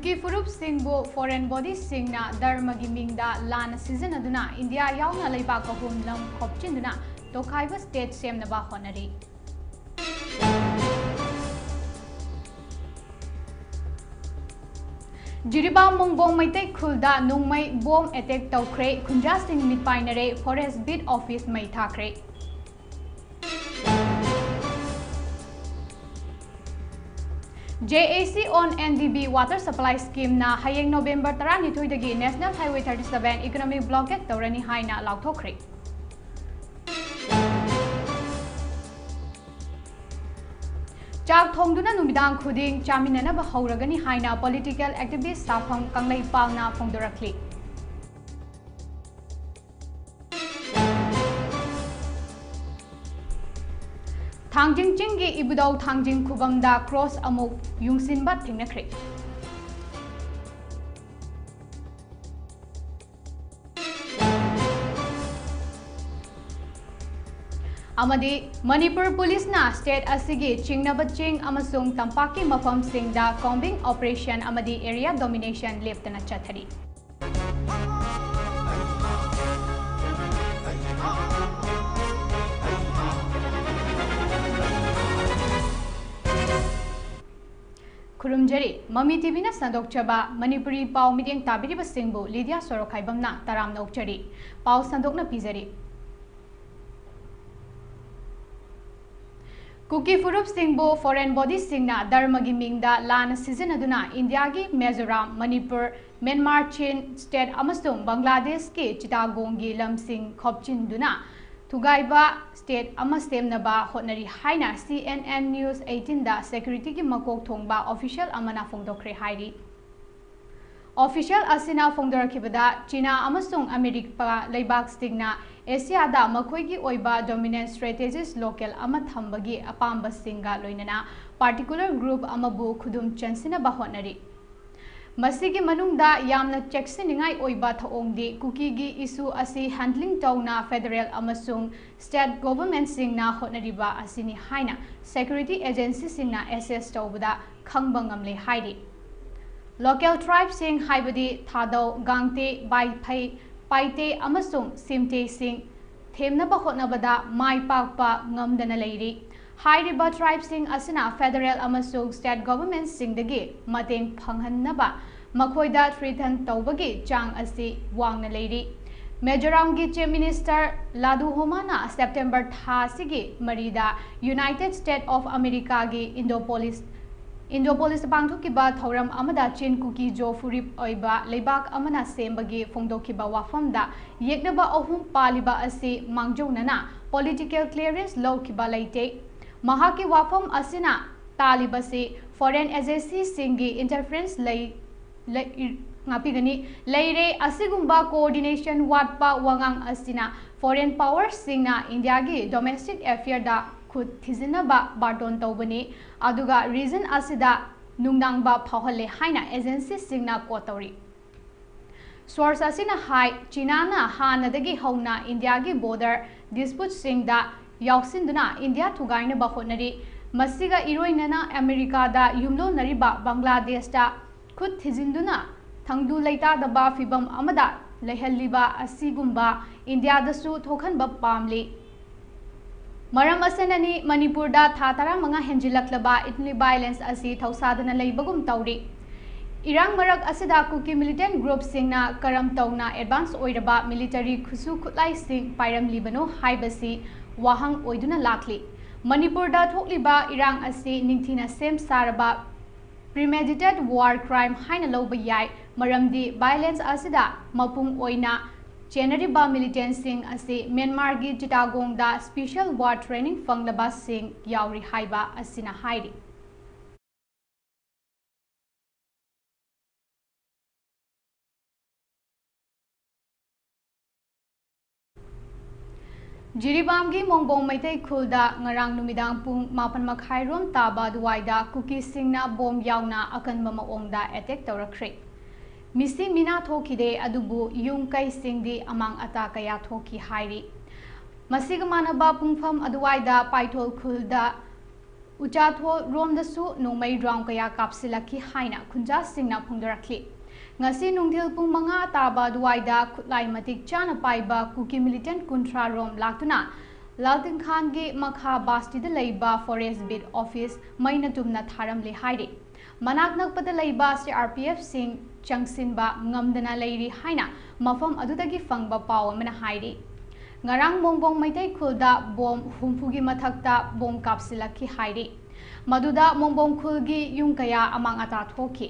Cookie फुरुप सिंगबो foreign body सिंगना धर्मगी मिंगदा लान सीजन अदुना इंडिया यावना लेबा कहूम लम खोपचिंदुना तोखाइबा स्टेट सेमनबा होनरी जिरिबा मंगबों मैतै खुलदा नुंगमै बॉम्ब अटैक तौख्रे खुंजा सिंग मिटपाइनरे फॉरेस्ट बीट ऑफिस मै थाख्रे JAC on NDB water supply scheme na hayeng November 12 dagi National Highway 37 economic blockade tawrani haina lauthokre chak thongduna numidang khuding chaminana ba hauragani haina political activist safam kanglai palna phongdorakli Thangjing चिंगी इबुदाउ थांजिंग खुबमदा cross अमुक युंगसिनबा थिंगनख्रे अमदी Manipur police ना state असिगी चिंगनब चिंग अमसुंग तंपाकी मफम सिंगदा कॉम्बिंग ऑपरेशन अमदी एरिया डोमिनेशन लेफ्टना चथरी खुरुमजरी ममी टीवी ना संदोकचबा मणिपुरी पाव मिडियम ताबिरिबा सिंगबु लिडिया सोरोखाइबम ना तराम नौकचरी पाव संदोकना पिजरी कुकी फुरुप सिंगबु फॉरेन बॉडी सिंगना धर्मगी मिंगदा लान सीजन अदुना इंडिया की Mizoram Manipur Myanmar Chin state अमसुंग बांग्लादेश के चिटागोंगी लमसिंग खोपचिंदुना थुगाइबा स्टेट सेमनबा होटनरी हाइना CNN न्यूज 18 दा सिक्योरिटी की मकोक थोंगबा ऑफिशियल अमना फोंदोखरे हाइरी ऑफिशियल असिना फोंदोरखिबदा चीना अमसुंग अमेरिका लेबाक सिंगना एशिया दा मखोइगी ओइबा डोमिनेंट स्ट्रेटेजीज लोकल अमा थंबगी अपाम्बा सिंगा लोइनना पार्टिकुलर ग्रुप अमबु खुदुम चंसिनबा होटनरी मसीगी मनुंगदा यामना चेक्सिनिंगाई ओइबा थओंगदी कुकीगी इशू असी हैंडलिंग तौना फेडरल अमसुंग स्टेट गवर्नमेंट सिंगना होटनरिबा असिनी हाइना सिक्योरिटी एजेंसी सिंगना एसेस तौबदा खंगबा ngamle हाइरी लोकल ट्राइब सिंग हाइबदी थादौ गांगते बाइफै पाइते अमसुंग सिमते सिंग थेमनबा होटनबदा माइ पाकपा ngamdana लेरी हाइरिबा ट्राइब सिंग असिना फेडरल अमसुंग स्टेट गवर्नमेंट सिंगदगी मतेंग फंगहन्नबा मखोइदा थ्रीथन तौबगी चांग असी वांगना लेरी मिजोरम की चीफ मिनिस्टर लादू होमाना सेप्टेम्बर थासिगी मरीदा यूनाइटेड स्टेट ऑफ अमेरिका की इंडोपोलिस पांगथोकिबा थौरम अमदा चीन कुकी जो फुरिप ओइबा लेबाक अमना सेमबगी फोंदोकिबा वाफमदा येकनबा अहुम पालिबा असी मांगजौनना पॉलिटिकल क्लियरेंस लौकिबा लेते महाकी वाफम असिना तालिबसी फॉरेन एजेंसी सिंगी इंटरफेरेंस ngapiगनी लेरे असिगुंबा कोऑर्डिनेशन वाटपा वांगांग असिना फॉरेन पावर सिंगना इंडिया की डोमेस्टिक अफेयर दा खुद थिजिनबा बाटोन तौबनी अदुगा रीजन असिदा नुंगनांगबा फाहले हाइना एजेंसी सिंगना कोतौरी सोर्स असिना हाई चीनाना हानदगी हौना इंडिया की बॉर्डर डिस्प्यूट सिंगदा याउसिंदुना इंडिया थुगाइनबा होटनरी मसिगा इरोइनना अमेरिका दा युमलोनरिबा बांग्लादेश दा खुद थिजिंदुना थंगदु लेता दबा फिबम अमदा लेहल्लिबा असिगुंबा इंडिया दसु थोखनबा पामली मरम असननी मणिपुर दा था 15 हेंजिलक्लबा इटली वायलेंस असी थौसादना लेबगुम तौरी इरांग मरक असिदा कुकी मिलिटेंट ग्रुप सिंगना करम तौना एडवांस ओइरबा मिलिटरी खुसु खुलाई सिंग पाइरम लिबनो हाइबसी वाहंग ओइदुना लाखली मणिपुर दा थोकलिबा इरांग असी निंथिना सेम सारबा प्रीमेडिटेड वार क्राइम हाइना लौबा याय मरमदी वायलेंस असिदा मपुंग ओइना चेनरिबा मिलिटेंट सिंग असी म्यांमार की चिटागोंगदा स्पेशल वार ट्रेनिंग फंगलबा सिंग यावरी हाइबा असिना हाइरी जिरीबामगी मोंगबों मैतै खुलदा ngarang numidang pung 4:30 rom taba duwaida Kuki सिंगना बॉम्ब यावना अकनबा मओंगदा अटैक तौरख्रे मिसी मिना थोखिदे अदुबु युंग कै सिंगदी अमांग अता कया थोखी हाइरी मसिग मानबा पुंगफम अदुवाइदा पाइथोल खुलदा Uchathol romdasu nongmai round kaya kapsilaki haina khunja singna phongdorakli. Ngasi nungthil pung manga taba duwaida khutlai matik chana paiba kuki militant kuntra rom laktuna Laltin Khan gi makha basti de leiba forest bid office maina tumna tharam le haide. Manak nakpada leiba CRPF sing changsinba ngamdana leiri haina mafam adudagi fangba paw amana haide. Ngarang bongbong maitai khulda bom humpugi mathakta bom kapsilaki haide. Maduda mongbong khulgi yung kaya amang ata thoki.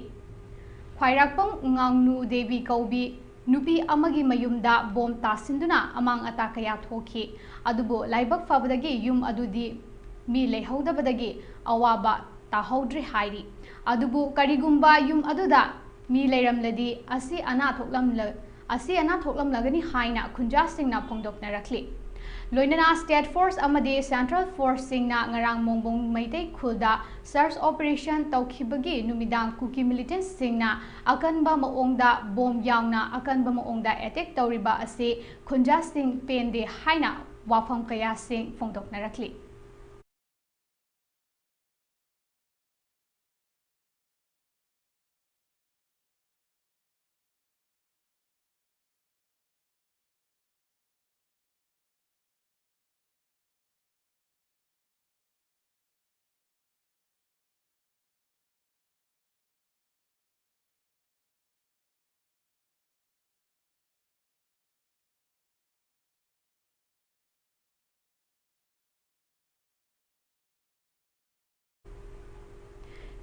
Khwairakpang ngangnu devi kaubi nupi amagi mayumda bom tasinduna amang ata kaya thoki. Adubo laibak fabadagi yum adudi mi lehaudabadagi awaba tahaudri hairi. Adubo karigumba yum aduda mi leiramladi asi ana thoklam lagani haina khunja singna phongdokna rakli. Loinana State Force amadi Central Force singna ngarang mongbong maitai khulda search operation tawkhibagi numidang kuki militant singna akanba maongda bom yaungna akanba maongda attack tawriba ase khunja sing pende haina wafam kaya sing phongdokna rakli.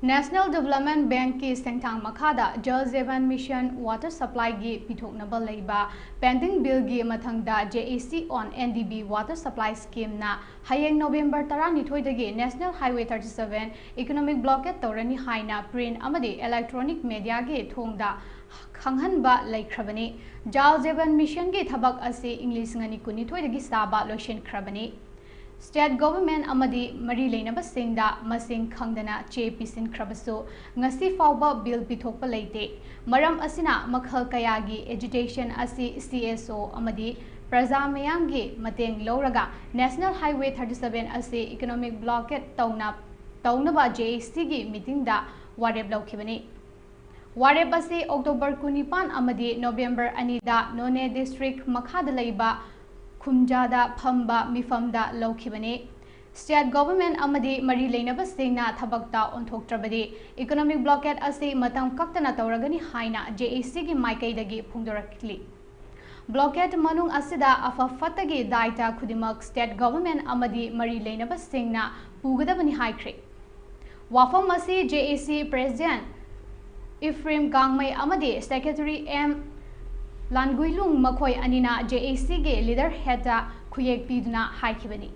National Development Bank ki sengthang makhada Jal Jeevan Mission Water Supply gi pithoknaba leiba pending bill gi mathangda JAC on NDB Water Supply Scheme na hayeng November 12 dagi National Highway 37 Economic Blockade tawrani haina print amadi electronic media gi thongda khanghanba laikhrabani Jal Jeevan Mission gi thabak ase English ngani kunithoi dagi saba lotion khrabani State government amadi mari leinaba singda masing khangdana che pisin khrabasu ngasi fawba bill pithokpa leite maram asina makhal kayagi agitation asi CSO amadi praja mayamgi mateng loraga National Highway 37 asi economic blockade tawnaba JAC gi meeting da wareb laukhibani wareb asi October 19 amadi November 2 da None district makhada leiba Kumjada Pamba Mifamda Lokhibane State government amadi mari leinaba singna thabakta onthoktrabadi economic blockade ase matam kaktana tawragani haina JAC gi maikaidagi phungdorakli blockade manung asida afafatagi daita khudimak state government amadi mari leinaba singna pugadabani haikre wafam ase JAC president Ephraim Gangmai amadi secretary M Languilung Makoi Anina JAC ge leader heta khuyek piduna haikibani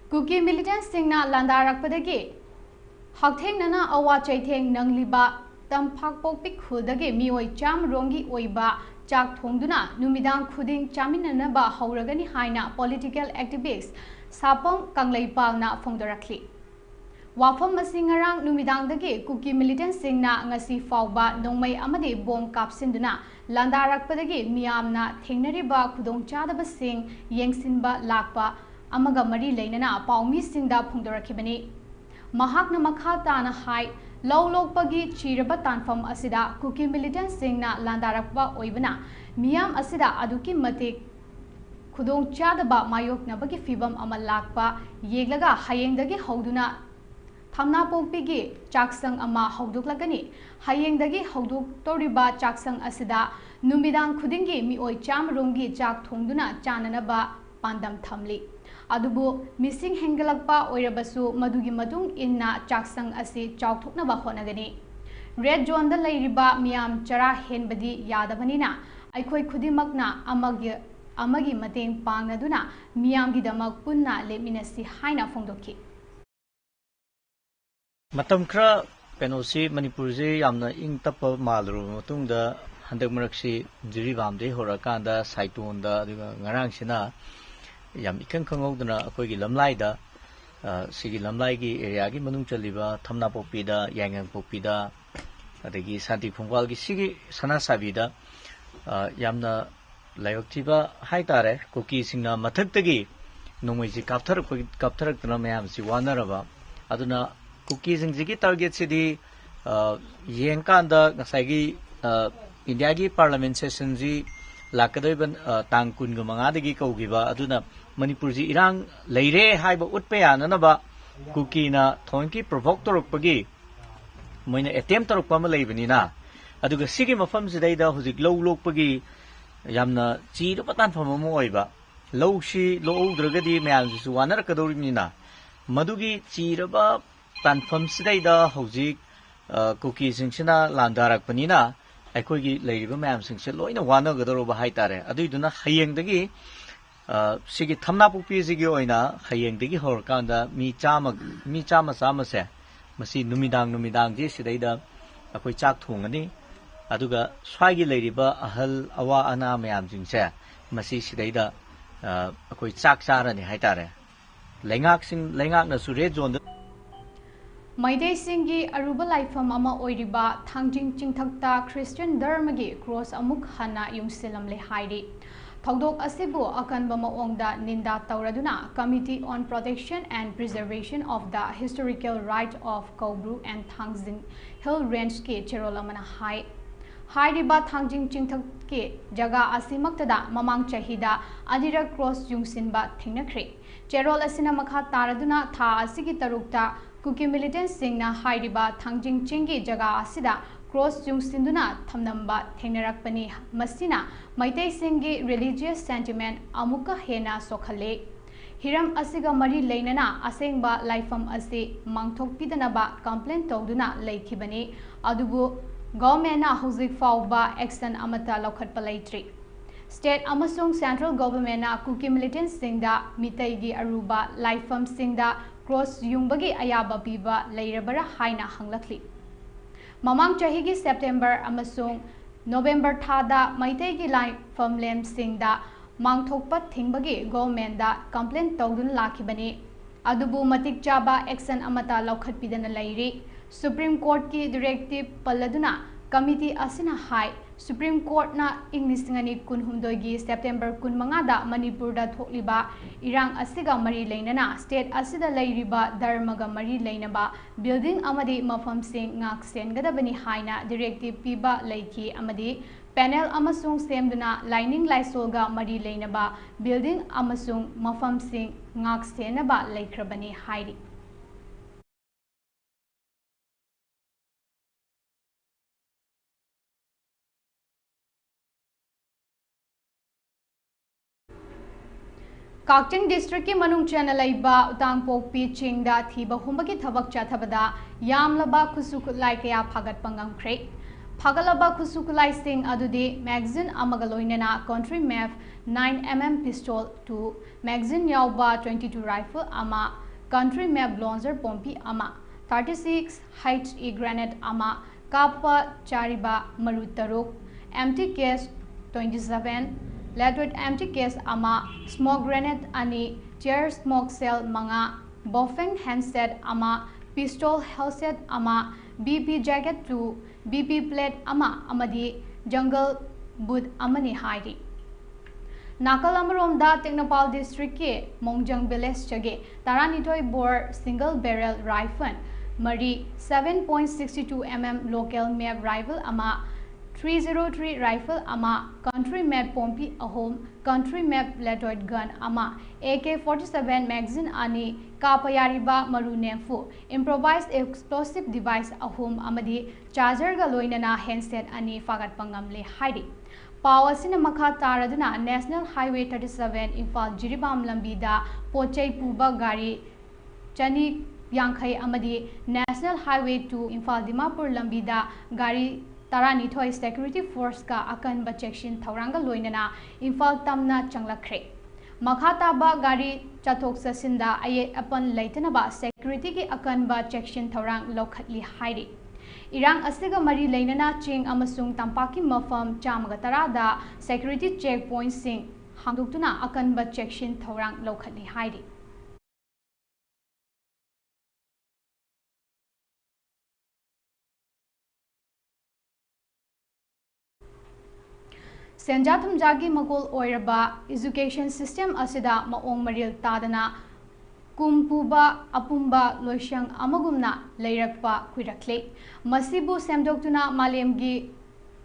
Kuki militant singna landarakpadagi haktheng nana awa chaitheng nangliba tamphakpok pik khudagi mioi cham rongi oiba chak thongduna numidang khuding chaminanaba hauragani haina political activists Sapong Kangleipalna Phongdorakli. Wafam Masingarang Numidangdagi Kuki militant singna ngasi fawba nongmai amadi bom kapsinduna landarakpadagi miyamna thengnariba khudongchadaba sing yengsinba lakpa amaga mari leinana paumi singda phongdorakibani. Mahakna makhatana hai lawlokpagi chiraba tanfam asida Kuki militant singna landarakpa oibana miyam asida aduki matik Kudong chadaba mayok na bagi fibam amal lakpa yeglaga hayengdagi hauduna thamna pokpigi chaksang ama hauduklagani hayengdagi hauduk toriba chaksang asida numidang khudingi mioi chamrongi chak thongduna chananaba pandam thamli adubu missing hengalakpa oirabasu madugi matung inna chaksang asi chawthoknaba honagani red zone da leiriba miyam chara henbadi yadabanina aikhoi khudimakna amagi mateng pangnaduna miyamgi damak punna leminasi haina phongdoki matam khra penosi Manipur je yamna ing tap malru matungda handak maraksi jiri bamde horakanda saiton da ngarang sina yam ikang khangogdana akoigi lamlai da sigi lamlai gi area gi manung chaliba thamna popi da yangang popi da adagi santi khongwal gi sigi sana sabida yamna layoktiba haitare kuki singna mathaktagi nongoi kaptharak tana mayam si wanaraba aduna kuki singjigi target sidi yengkanda ngasagi India gi parliament session ji lakadaiban tang kun ga manga dagi kaugiba aduna Manipur ji irang leire haiba utpe yananaba kuki na thonki provoke torokpagi moina attempt torokpa ma leibani na aduga sigi mafam jidaida hujik lokpagi yamna chi do patan phama mo oiba lowshi lo'udragadi mayam ji suwanar kadorina madugi chi raba tanfam sidaida hujik kuki singsina landarak panina aikogi leiriba mayam singse loina wana gadoroba haitare aduiduna hayengdagi sigi thamna pupi sigi oina hayengdagi horkanda mi chama se masi numidang ji sidaida akoi chak thongani aduga swagi leiriba ahal awa ana mayam singse masi sidaida akoi chak charani haitare lengak na sure zone Maidei Singi Aruba Laifam Ama Oiriba Thangjing Chingthakta Christian Dharmagi Cross Amuk Hana Yungsilam Le Hairi. Thogdok Asibu Akanba Maongda Ninda Tauraduna Committee on Protection and Preservation of the Historical Right of Kobru and Thangjing Hill Range Ke Cherolamana Hai. Hairiba Thangjing Chingthak Ke Jaga Asimaktada Mamang Chahida Adira Cross Yungsinba Thingnakri. Cherol Asina Makha Taraduna Tha Asigi Tarukta Kuki militants singna hairiba thangjing chingi jaga asida cross jungsinduna thamnamba thengnarakpani masina maitei singi religious sentiment amuka hena sokhale hiram asiga mari leinana asengba laifam asi mangthokpidanaba complaint tawduna leikhibani adubu government na hojik fawba action amata lokhatpa leitri State amasung central government na kuki militants singda mitei gi aruba laifam singda cross yungbagi ayaba piba leirabara haina hanglakli mamang chahigi September amasung November thada maitei gi laifam lem singda mangthokpa thingbagi government da complaint tawdun lakhibani adubu matik chaba action amata lokhatpidana leiri Supreme Court ki directive palladuna committee asina hai Supreme Court na Inglisingani kunhumdoigi September kunmangada Manipur da thokliba irang asiga mari leinana state asida leiriba dharmaga mari leinaba building amadi mafam sing ngak sengadabani haina directive piba leiki amadi panel amasung semduna lining laisolga mari leinaba building amasung mafam sing ngak senaba leikrabani hairi Kakching district ki manung chana laiba utangpokpi chingda thiba humbagi thabak chathabada yamlaba khusukulai kaya phagat pangamkhre phagalaba khusukulai sing adudi magazine amagaloinena country map 9mm pistol to magazine yauba 22 rifle ama country map launcher pompi ama 36 HE grenade ama kapa chariba marutaruk empty case 27 Leaded empty case ama smoke grenade ani chair smoke cell manga buffing handset ama pistol helset ama BP jacket 2 BP plate ama amadi jungle boot amani hairi Nakal Amarom da Technopal district ke Mongjang village chage taranitoi bore single barrel rifle mari 7.62 mm local map rifle ama 303 rifle ama country map pompi ahom country map leaded gun ama AK-47 magazine ani kapayariba maru nemfu improvised explosive device ahom amadi charger ga loinana handset ani fagat pangamle haidi Pawasina makha taraduna National Highway 37 Imphal Jiribam lambida pochai puba gari chani yankhai amadi National Highway 2 Imphal Dimapur lambida gari Tarani thoi security force ka akan ba section thauranga loinana Imphal tamna changlakre makhata ba gari chathok sasinda aye apan leitana ba security ki akan ba section thaurang lokhatli hairi irang asiga mari leinana ching amasung tampaki mafam chamaga tarada security checkpoint sing hangduktuna akan ba section thaurang lokhatli hairi Senja thumjagi magol oiraba education system asida maong maril tadana kumpuba apumba loishang amagumna leirakpa kuirakle masibu semdoktuna malemgi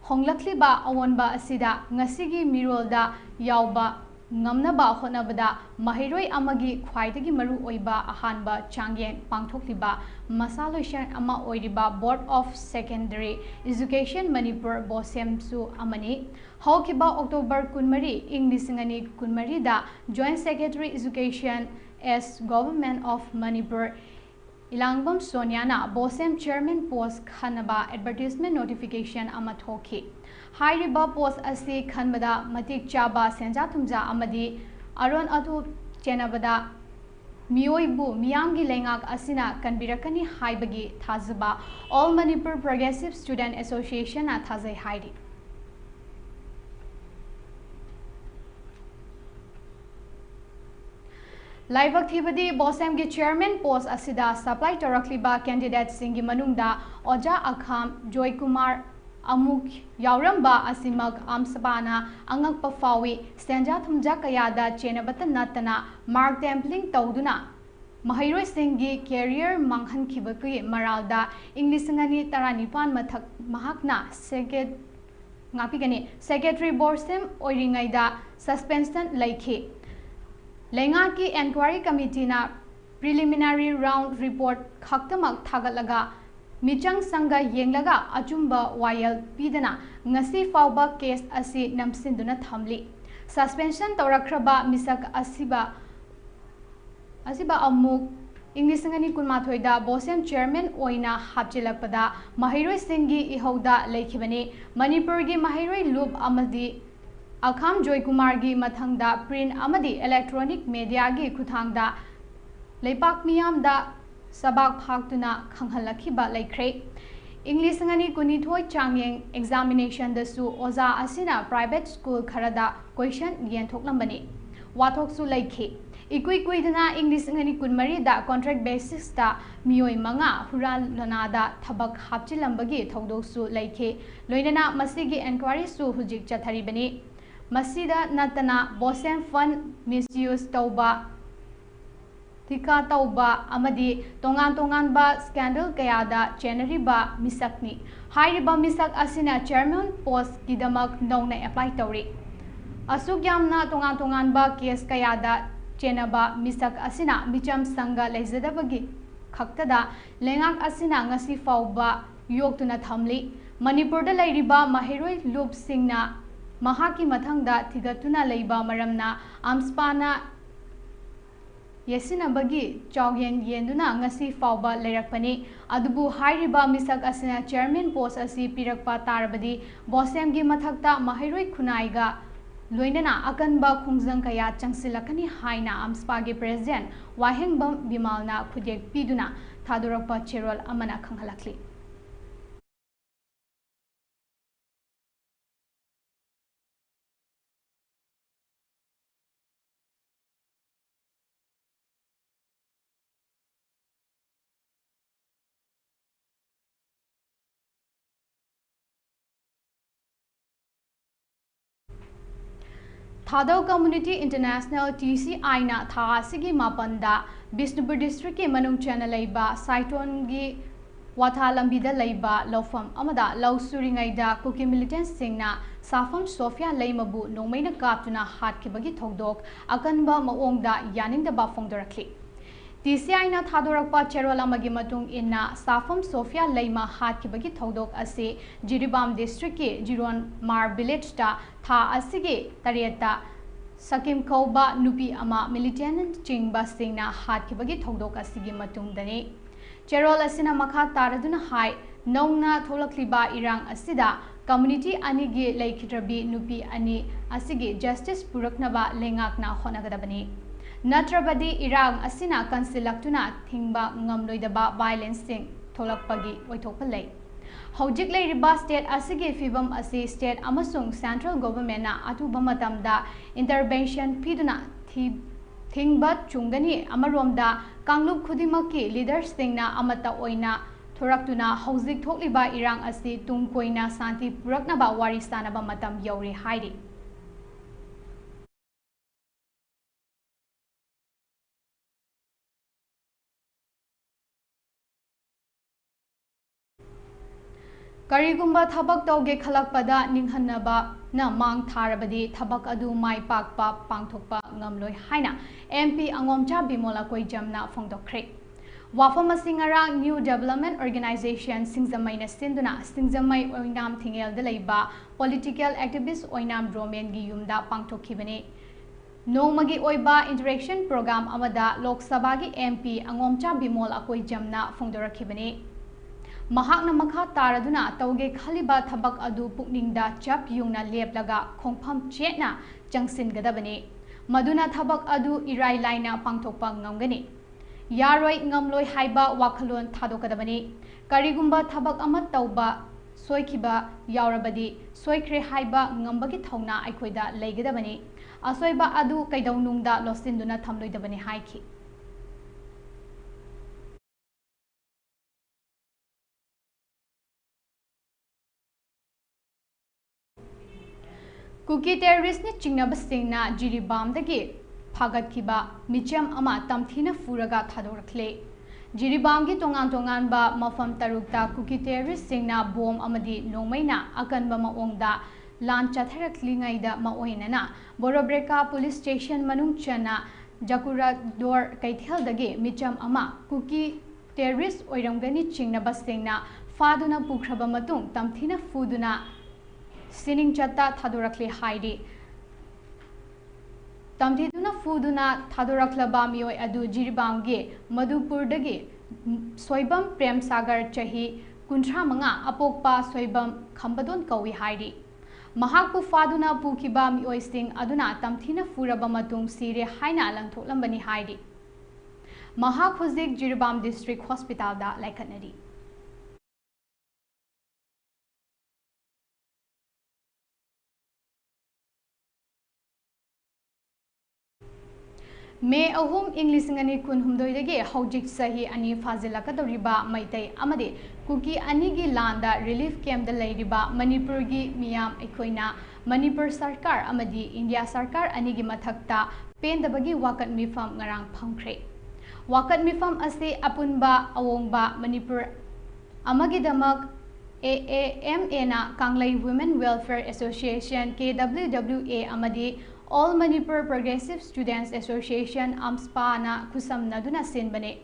honglakliba awonba asida ngasigi mirolda yauba ngamnaba honabada mahiroi amagi khwaidagi maru oiba ahanba changyen pangthokliba masaloishan ama oiriba Board of Secondary Education Manipur BOSEM su amani hawkiba October 13 Inglisingani 13 da Joint Secretary Education as Government of Manipur Ilangbam Sonyana BOSEM Chairman post khanaba advertisement notification ama thoki Hairiba post asi khanbada matik chaba senja thumja amadi aron atu chenabada miyoibu miyamgi lengak asina kanbirakani haibagi thazaba All Manipur Progressive Student Association na thazai hairi Laibak thibadi BOSEM gi chairman post asida supply torakliba candidate singi manungda Oja Akham Joy Kumar Amuk Yauramba Asimak Amsabana Angak Pafawi Senja Thumja Kayada Chenabata Natana Mark Templing Tauduna Mahiroi Singi Career Manghan Kibaki Maralda Inglisangani Taranipan Mathak Mahakna Secretary BOSEM Oiringaida Suspension Laiki Lenga ki Enquiry Committee na Preliminary Round Report Khaktamak Thagalaga Michang Sanga Yenglaga Achumba Wayal Pidana Ngasi Fauba case asi namsinduna thamli Suspension Torakraba Misak Asiba Amuk Inglisangani Kunmathoida BOSEM Chairman Oina Hapchilakpada Mahiroi Singi Ihauda Laikibani Manipurgi Mahiroi Loop Amadi Akham Joy Kumargi Mathangda print amadi electronic media gi kuthangda leipak miyamda sabak phaktuna khanghalakhiba laikhre English ngani kunithoi changyeng examination da su oza asina private school kharada question yenthoknambani wathok su laikhi ikui kuidana English ngani kunmari da contract basis da miyoi manga hural lanada thabak hapchilambagi thodok su laikhi loinana masigi inquiry su hujik chatharibani Masida natana BOSEM fund misuse tauba Tika tauba amadi tongan ba scandal kayada cheneriba misakni hairiba misak asina chairman post kidamak nongna apply tauri asuk yamna tongan ba case kayada chenaba misak asina micham sanga leizadabagi khaktada lengak asina ngasi fauba yoktuna thamli Manipurda lairiba mahiroi loop singna Mahaki Mathangda Tigatuna Leiba Maramna Amspana Yesinabagi Chawyen Yenduna Ngasi Fauba Leirakpani Adubu Hairiba Misak Asina Chairman post asi Pirakpa Tarabadi BOSEM gi Mathakta Mahiroi Khunaiga Loinana Akanba Khungjang Kaya Changsilakani Haina Amspagi President Wahengbam Bimalna Khudek Piduna Thadurakpa Cherol Amana Khanghalakli Thadau Community International TCI na Thasigi Mapanda Bishnupur District ki Manung Chana Leiba Saiton gi Watha Lambida Leiba Lofam Amada Lau Suringaida Kuki Militants Singna Safam Sofia Leimabu Nomaina Kaptuna Hatkibagi Togdok Akanba Maongda Yaningda Bafongdorakli TCI na Thadorakpa Cherola Magimatung inna Safam Sofia Leima Hatkibagi Togdok Ase Jiribam District ki Jiron Mar Village ta Tha Asigi Tarieta Sakim Kauba Nupi Ama Militant Chingba Singna Hatkibagi Togdok Asigi Matung Dani Cherol Asina Makha Taraduna Hai Nongna Tholakliba Irang Asida Community Anigi Laikitrabi Nupi Ani Asigi Justice Puraknaba Lengakna Honagadabani Natrabadi Irang Asina Kansilaktuna Thingba Ngamloidaba Violence Sing Tholakpagi Waitopalay Hojik Riba State Asigi Fibam Asi State Amasung Central Government na Atuba Matamda Intervention Piduna Thingba Chungani Amaromda Kanglup Khudimaki Leaders Singna Amata Oina Thoraktuna Hojik Thokliba Irang Asi Tungkoina Santi Puraknaba Waristanaba Matam Yauri Hairi Karigumba thabak tauge khalakpada ninghanaba na mang tharabadi thabak adu mai pakpa pangthokpa ngamloi haina MP Angomcha Bimola Koijamna phongdokhre. Wafam Singarang New Development Organization Singzamai na sinduna Singzamai Oinam Thingel de Leiba Political Activist Oinam Romen gi yumda pangthokhibane. Nongmagi oiba interaction program amada Lok Sabha gi MP Angomcha Bimola Koijamna phongdorakhibane. Mahakna makha taraduna tauge khaliba thabak adu pukningda chap yungna leplaga khongpham chetna changsin gadabane maduna thabak adu irai laina pangthokpa ngamgani yaroi ngamloi haiba wakhalon thadokadabane karigumba thabak ama tauba soikhiba yaurabadi soikhre haiba ngambagi thongna aikhoida leigadabane asoiba adu kaidaunungda losinduna thamloidabane haiki Kuki terrorist ni chingnabasingna jiribamdagi phagatkiba micham ama tamthina furaga thadorakle jiribamgi tongan ba mafam tarukta kuki terrorist singna bom amadi nongmaina akanba maongda lan chatharaklingaida maoinana borobreka police station manung chana jakura dor kaithaldagi micham ama kuki terrorist oiramgani chingnabasingna faduna pukhraba matung tamthina fuduna Sining chatta thadorakle haidi tamthiduna fuduna thadoraklaba mioi adu jiribamge madupurdagi soibam prem sagar chahi kunthra manga apokpa soibam khambadon kawi haidi mahakpu faduna pukiba mioi sing aduna tamthina furaba matung sire haina langthoklambani haidi mahak huzik jiribam district hospital da laikhanari May ahum English ngani kun humdoidage hojik sahi ani fazilakadoriba maitai amade kuki anigi landa relief camp da leiriba Manipur gi miyam ekoina Manipur sarkar amadi India sarkar anigi mathakta pendabagi wakat mifam ngarang phangkhre wakat mifam ase apunba awongba Manipur amagi damak AAMA na Kanglai Women Welfare Association KWWA amadi All Manipur Progressive Students Association AMSPA na kusam naduna sinbane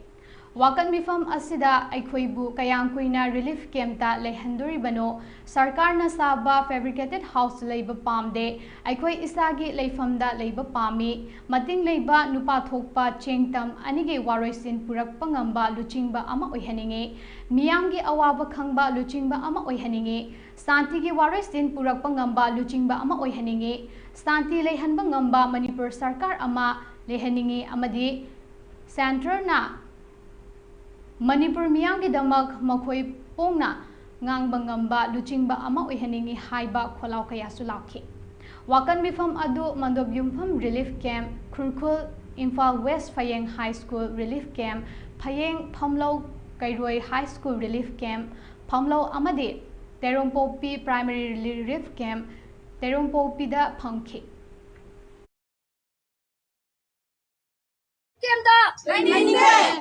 wakan mifam asida aikhoibu kayang kuina relief camp ta lehanduri bano sarkar na saba fabricated house leiba pamde aikhoi isagi leifamda leiba pami mating leiba nupa thokpa chengtam anige waroisin purak pangamba luchingba ama oihaninge miyamgi awaba khangba luchingba ama oihaninge santi gi waroisin purak pangamba luchingba ama oihaninge santi leihanba ngamba Manipur sarkar ama lehaninge amadi center na Manipur miyamgi damak makhoi pongna ngang bangamba luchingba ama oihaningi haiba kholau kaya sulauki wakan mifam adu mandob yumpham relief camp Khurkhul Imphal West Phayeng High School relief camp Phayeng Phamlo Kairoi High School relief camp Phamlo amade Terongpopi primary relief camp Terongpopi da phangki Kemda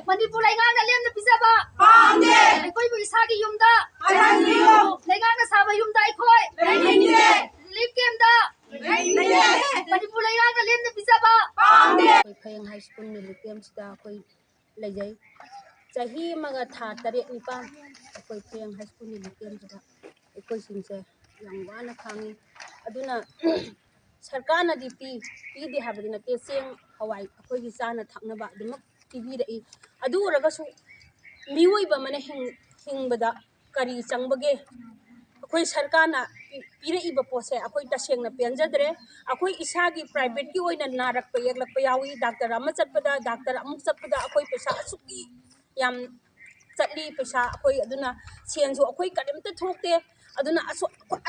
Manipur Lengang na lem na pisaba Pamde Aikoi bu isagi yumda Arangiyo Lengang na saba yumda aikoi Beninde Relief Kemda Beninde Manipur Lengang na lem na pisaba Pamde Phayeng High School Relief Camp sida akoi lejai chahi maga tha tare nipan akoi Phayeng High School Relief Camp sida akoi singse yang wana khangi aduna sarkar na pi di habadina te seng hawai akoi gi chana thakna ba dum tv rai adu raga su miwoi ba mane hingbada kari changbage akoi sarkar na pire iba pose akoi taseng na penjadre akoi isagi private ki oina narak pa yaglak pa yawi doctor ama chatpada doctor amuk chatpada akoi pesa asuki yam chatli pesa akoi aduna senju akoi kadimta thokte aduna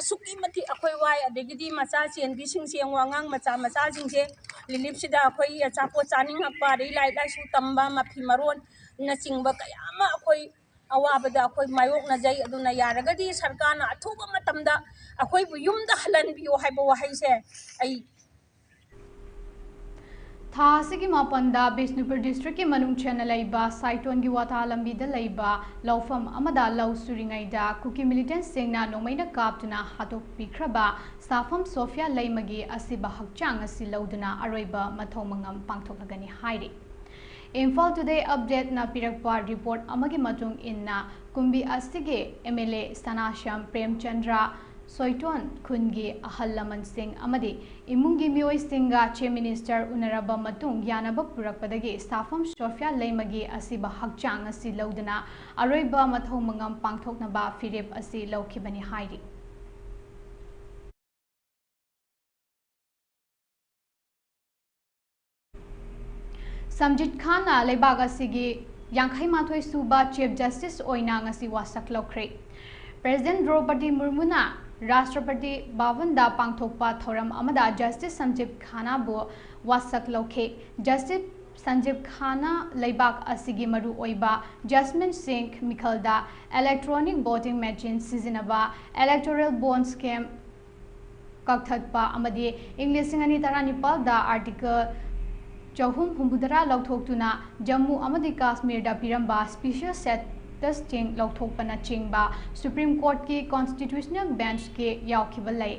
asuki mati akoi wai adegidi macha chen bi sing seng wangang macha jingje lilip sida akoi achapo chaning akpa ri lai lai su tamba mafi maron na chingba kayama akoi awabada akoi mayok na jai aduna yaragadi sarkar na athuba matamda akoi bu yumda halan biyo haibo haise ai थासिगी मापंदा Bishnupur district की मनुंग चेना लैबा साइटोन की वाता लंबीदा लैबा लौफम अमदा लौ सुरिंगैदा कुकी मिलिटेंट सिंगना नोमैना कापतुना हादोकपिख्रबा साफम सोफिया लैमगी असिबा हक्चांग असि लौदुना अरोइबा मथौ मंगम पांगथोकगनी हाइरि इम्फाल टुडे अपडेट ना पिरकपा रिपोर्ट अमगी मतुंग इन्ना कुंबी असिगे एमएलए सनाशम प्रेमचंद्र सोइटोन खुनगी अहल लमन सिंह अमदी इमुंगी मियोय सिंगा चे मिनिस्टर उनरबा मतुंग यानब पुरकपदगी साफम सोफिया लैमगी असिबा हक्चांग असि लौदना अरोइबा मथौ मंगम पांगथोकनबा फिरेप असि लौखिबनी हाइरि समजित खाना लेबाग असिगी यांखै माथोय सुबा चीफ जस्टिस ओइना ngasi wasak लौख्रे प्रेसिडेंट द्रौपदी मुर्मुना राष्ट्रपति भवनदा पांगथोकपा थोरम अमदा जस्टिस संजीव खाना बो वासक लौखे जस्टिस संजीव खाना लेबाग असिगी मरु ओइबा जस्मिन सिंह मिखलदा इलेक्ट्रॉनिक वोटिंग मशीन सिजिनबा इलेक्टोरल बॉन्ड स्कीम कक्थतपा अमदी इंग्लिश सिंगनी तरा निपाल दा आर्टिकल चौहुम हुंबुदरा लौथोक्तुना जम्मू अमदी काश्मीर दा पिरंबा स्पेशल स्टेटस चिंग लौथोकपना चिंगबा सुप्रीम कोर्ट की कॉन्स्टिट्यूशनल बेंच के यावखिबा लई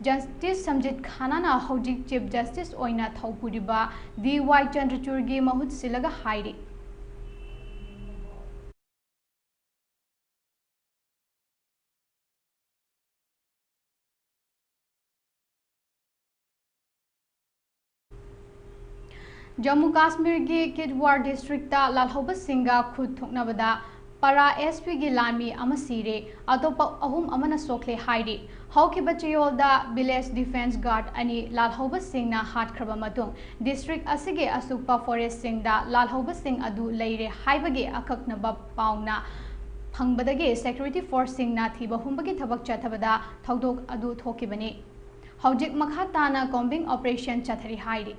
जस्टिस समजित खाना हौजिक चीफ जस्टिस ओइना थौपुरिबा DY चंद्रचूड़ की महुत सिलगा हाइरि जम्मू काश्मीर की किडवार डिस्ट्रिक्ट लालहौब सिंगा खुद थोकनबदा para SP की लामी अमा सिरे अतोप अहुम अमना सोखले हाइरि हौखिबा चयोलदा विलेज डिफेंस गार्ड अनि लालहौब सिंगना हाटख्रबा मतुंग डिस्ट्रिक्ट असिगे असुकपा फॉरेस्ट सिंगदा लालहौब सिंग अदु लैरे हाइबगे अकक्नबा पाउना फंगबदगे सिक्योरिटी फोर्स सिंगना थिबा हुंबगे थबक चथबदा थौदोक अदु थोकिबने हौजिक मखा ताना कॉम्बिंग ऑपरेशन चथरी हाइरि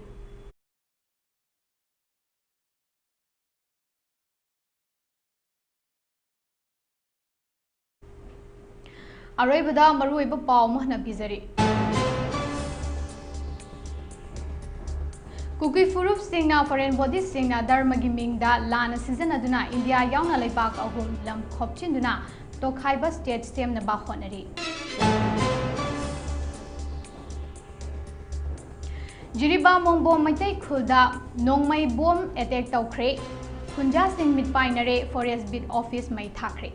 अरोइबदा मरुइबा पाव महना पिजरी कुकी फुरुफ सिंगना फॉरेन बॉडी सिंगना धर्म की मिंगदा लाना सीजन अदुना इंडिया यावना लेबाक अहुम लम खोपचिंदुना तोखाइबा स्टेट सेम नबा होनरी जिरिबा मोंगबो मैतै खुदा नोंमै बोम अटैक तौख्रे खुंजा सिंग मिटपाइनरे फॉरेस्ट बिट ऑफिस मै थाख्रे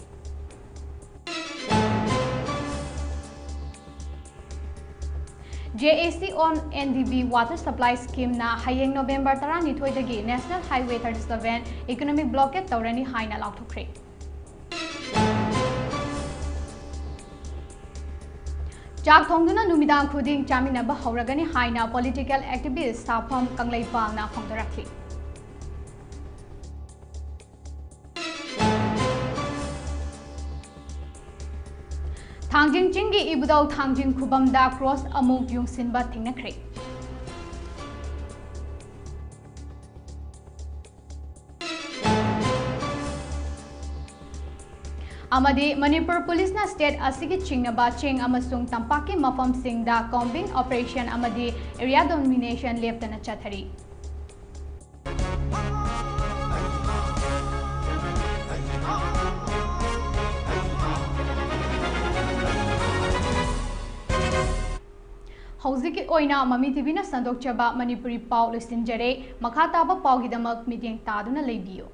JAC on NDB water supply scheme na hayeng November 12 dagi National Highway 37 economic blockade tawrani haina lauthokre Chak thongduna numidang khuding chaminaba hauragani haina political activist Sapham Kangleipal na phongdarakli Thangjing चिंगी इबुदाउ थांजिंग खुबमदा cross अमुक युंगसिनबा थिंगनख्रे अमदी Manipur police ना state असिगी चिंगनबा चिंग अमसुंग तंपाकी मफम सिंगदा कॉम्बिंग ऑपरेशन अमदी एरिया डोमिनेशन लेफ्टना चथरी हौजिकी ओइना ममी टीवी ना संदोकचबा मणिपुरी पाव लुसिनजरे मखा ताबा पावगिदमक मीटिंग तादुना लेबियो